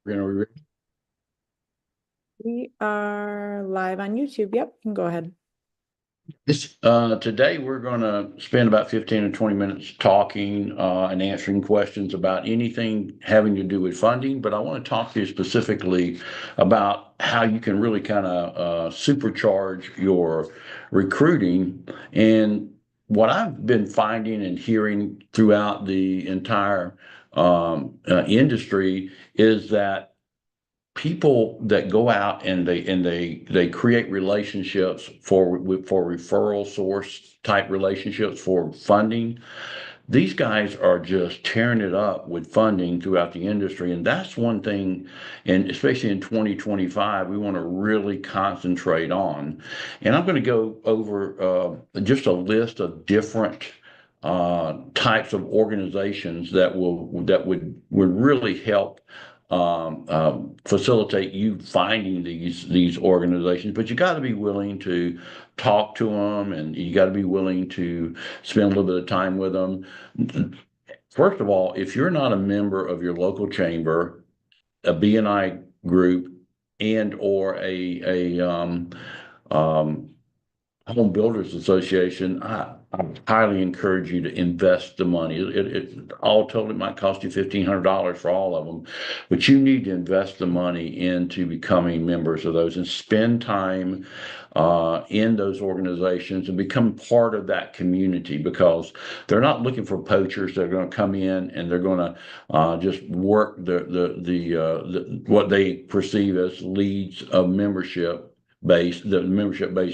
Ready? We are live on YouTube. Yep, you can go ahead. Today we're going to spend about 15 or 20 minutes talking and answering questions about anything having to do with funding. But I want to talk to you specifically about how you can really kind of supercharge your recruiting. And what I've been finding and hearing throughout the entire industry is that people that go out and they create relationships for referral source type relationships for funding. These guys are just tearing it up with funding throughout the industry, and that's one thing, and especially in 2025 we want to really concentrate on. And I'm going to go over just a list of different types of organizations that would really help facilitate you finding these organizations. But you got to be willing to talk to them, and you got to be willing to spend a little bit of time with them. First of all, if you're not a member of your local chamber, a BNI group, and or um, Home Builders Association, I highly encourage you to invest the money. It all told, it might cost you $1,500 for all of them, but you need to invest the money into becoming members of those and spend time in those organizations and become part of that community, because they're not looking for poachers. They're going to come in and they're going to just work the what they perceive as leads of the membership based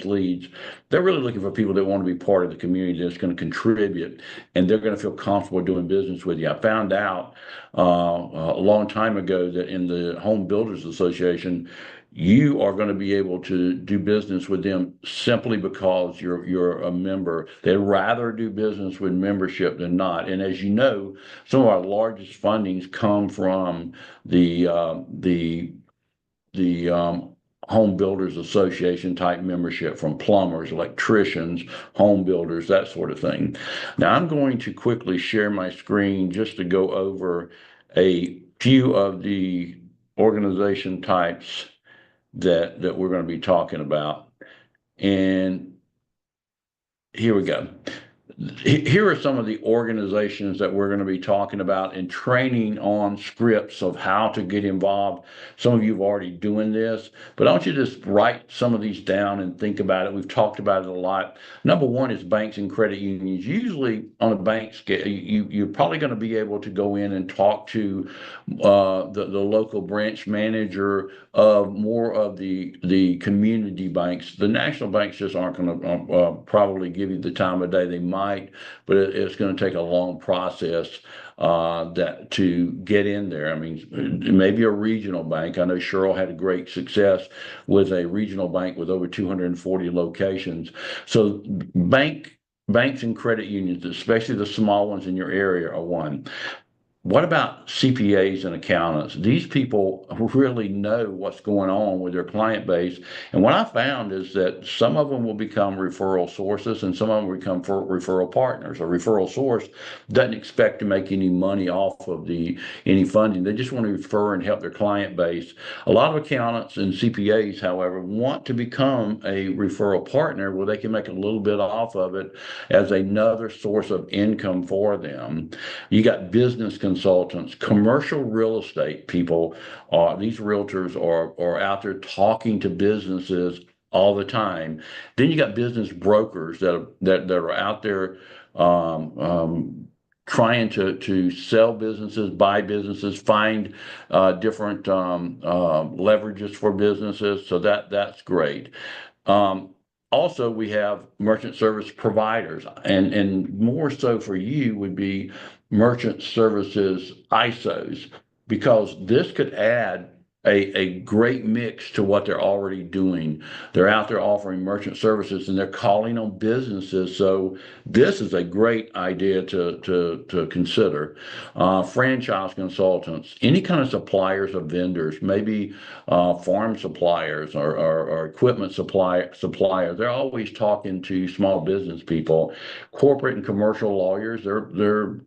leads. They're really looking for people that want to be part of the community, that's going to contribute, and they're going to feel comfortable doing business with you. I found out a long time ago that in the Home Builders Association, you are going to be able to do business with them simply because you're a member. They'd rather do business with membership than not. And as you know, some of our largest fundings come from the Home Builders Association type membership, from plumbers, electricians, home builders, that sort of thing. Now, I'm going to quickly share my screen just to go over a few of the organization types that we're going to be talking about. And here we go. Here are some of the organizations that we're going to be talking about and training on scripts of how to get involved. Some of you have already doing this, but I want you to just write some of these down and think about it. We've talked about it a lot. Number one is banks and credit unions. Usually on a bank scale, you're probably going to be able to go in and talk to the local branch manager of more of the community banks. The national banks just aren't going to probably give you the time of day. They might, but it's going to take a long process that to get in there. I mean, maybe a regional bank. I know Cheryl had a great success with a regional bank with over 240 locations. So banks and credit unions, especially the small ones in your area, are one. What about CPAs and accountants? These people really know what's going on with their client base. And what I found is that some of them will become referral sources and some of them will become referral partners. A referral source doesn't expect to make any money off of any funding. They just want to refer and help their client base. A lot of accountants and CPAs, however, want to become a referral partner where they can make a little bit off of it as another source of income for them. You got business consultants, commercial real estate people. These realtors are out there talking to businesses all the time. Then you got business brokers that are out there trying to sell businesses, buy businesses, find different leverages for businesses. So that's great. Um, Also, we have merchant service providers, and more so for you would be merchant services ISOs, because this could add a great mix to what they're already doing. They're out there offering merchant services and they're calling on businesses. So this is a great idea to consider. Franchise consultants, any kind of suppliers of vendors, maybe farm suppliers or equipment suppliers. They're always talking to small business people. Corporate and commercial lawyers, they're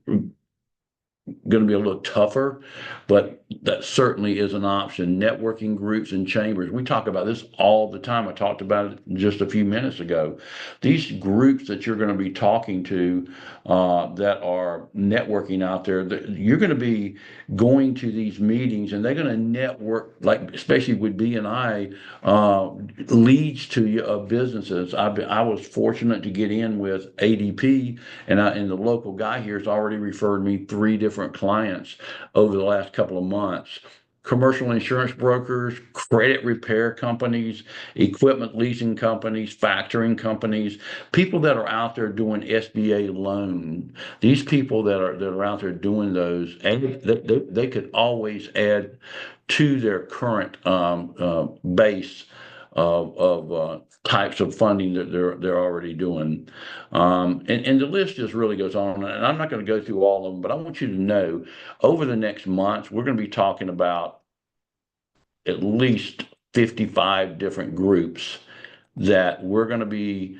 going to be a little tougher, but that certainly is an option. Networking groups and chambers. We talk about this all the time. I talked about it just a few minutes ago. These groups that you're going to be talking to that are networking out there, you're going to be going to these meetings and they're going to network, like especially with BNI, leads to you of businesses. I was fortunate to get in with ADP, and the local guy here has already referred me 3 different clients over the last couple of months. Commercial insurance brokers, credit repair companies, equipment leasing companies, factoring companies, people that are out there doing SBA loan. These people that are out there doing those, and they could always add to their current base of types of funding that they're already doing. And the list just really goes on. And I'm not going to go through all of them, but I want you to know over the next months, we're going to be talking about at least 55 different groups that we're going to be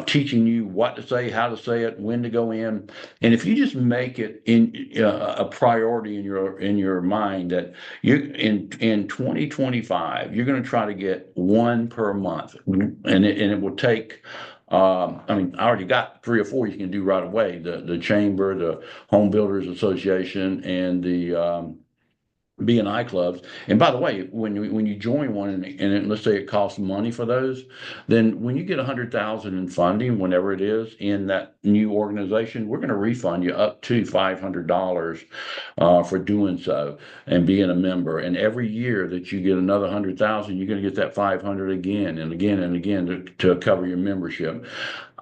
teaching you what to say, how to say it, when to go in. And if you just make it in a priority in your mind that you in 2025 you're going to try to get 1 per month, and it will take. I mean, I already got 3 or 4 you can do right away. The chamber, the Home Builders Association, and the BNI clubs. And by the way, when you join one and let's say it costs money for those, then when you get 100,000 in funding, whenever it is in that new organization, we're going to refund you up to $500 for doing so and being a member. And every year that you get another 100,000, you're going to get that 500 again and again and again to cover your membership.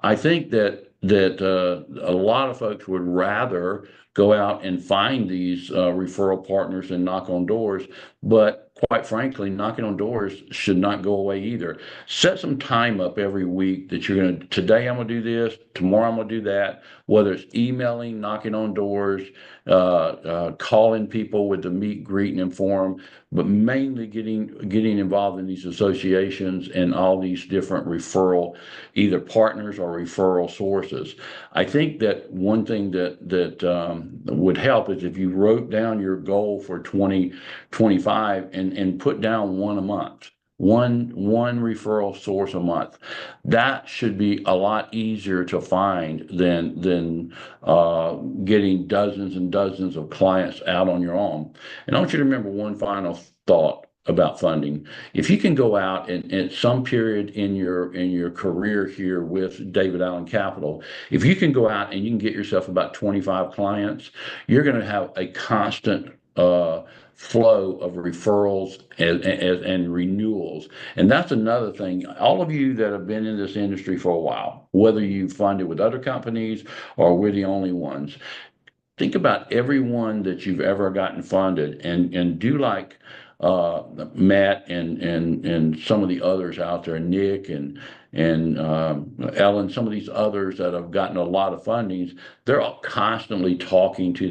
I think that a lot of folks would rather go out and find these referral partners and knock on doors. But quite frankly, knocking on doors should not go away either. Set some time up every week that you're going to, today I'm going to do this, tomorrow I'm going to do that, whether it's emailing, knocking on doors, calling people with the meet, greet, and inform, but mainly getting involved in these associations and all these different referral, either partners or referral sources. I think that one thing that would help is if you wrote down your goal for 2025 and put down 1 a month. One referral source a month. That should be a lot easier to find than getting dozens and dozens of clients out on your own. And I want you to remember one final thought about funding. If you can go out and at some period in your career here with David Allen Capital, if you can go out and you can get yourself about 25 clients, you're going to have a constant flow of referrals and renewals. And that's another thing. All of you that have been in this industry for a while, whether you fund it with other companies or we're the only ones, think about everyone that you've ever gotten funded and do like Matt and some of the others out there, Nick and Ellen, some of these others that have gotten a lot of fundings. They're all constantly talking to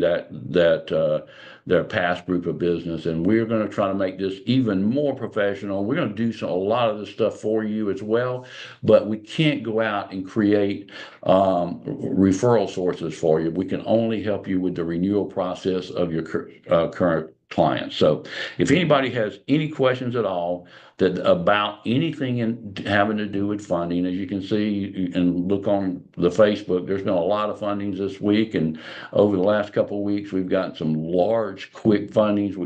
their past group of business, and we're going to try to make this even more professional. We're going to do a lot of this stuff for you as well, but we can't go out and create referral sources for you. We can only help you with the renewal process of your current clients. So if anybody has any questions at all about anything having to do with funding, as you can see and look on the Facebook, there's been a lot of fundings this week, and over the last couple of weeks we've gotten some large quick fundings.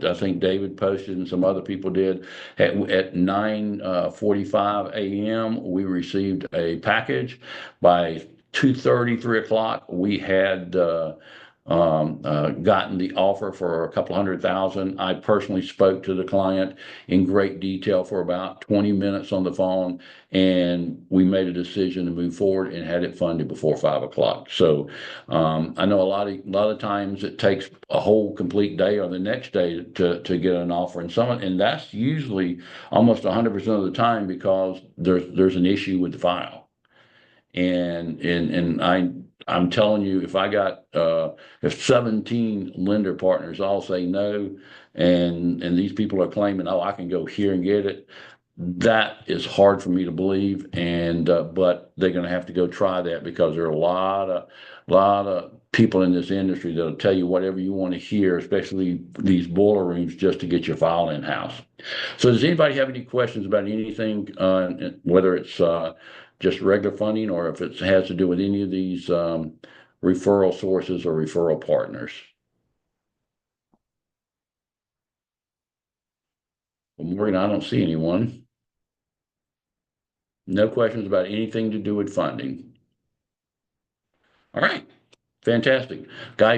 I think David posted and some other people did at 9:45 a.m. we received a package. By 2:30, 3 o'clock we had gotten the offer for a couple $100,000. I personally spoke to the client in great detail for about 20 minutes on the phone, and we made a decision to move forward and had it funded before 5 o'clock. So I know a lot of times it takes a whole complete day or the next day to get an offer, and that's usually almost 100% of the time because there's an issue with the file. And I'm telling you, if 17 lender partners all say no, and these people are claiming, oh, I can go here and get it, That is hard for me to believe, and but they're going to have to go try that because there are a lot of people in this industry that'll tell you whatever you want to hear, especially these boiler rooms, just to get your file in house. So, does anybody have any questions about anything, whether it's just regular funding or if it has to do with any of these referral sources or referral partners? Well, Morgan, I don't see anyone. No questions about anything to do with funding. All right, fantastic. Guys,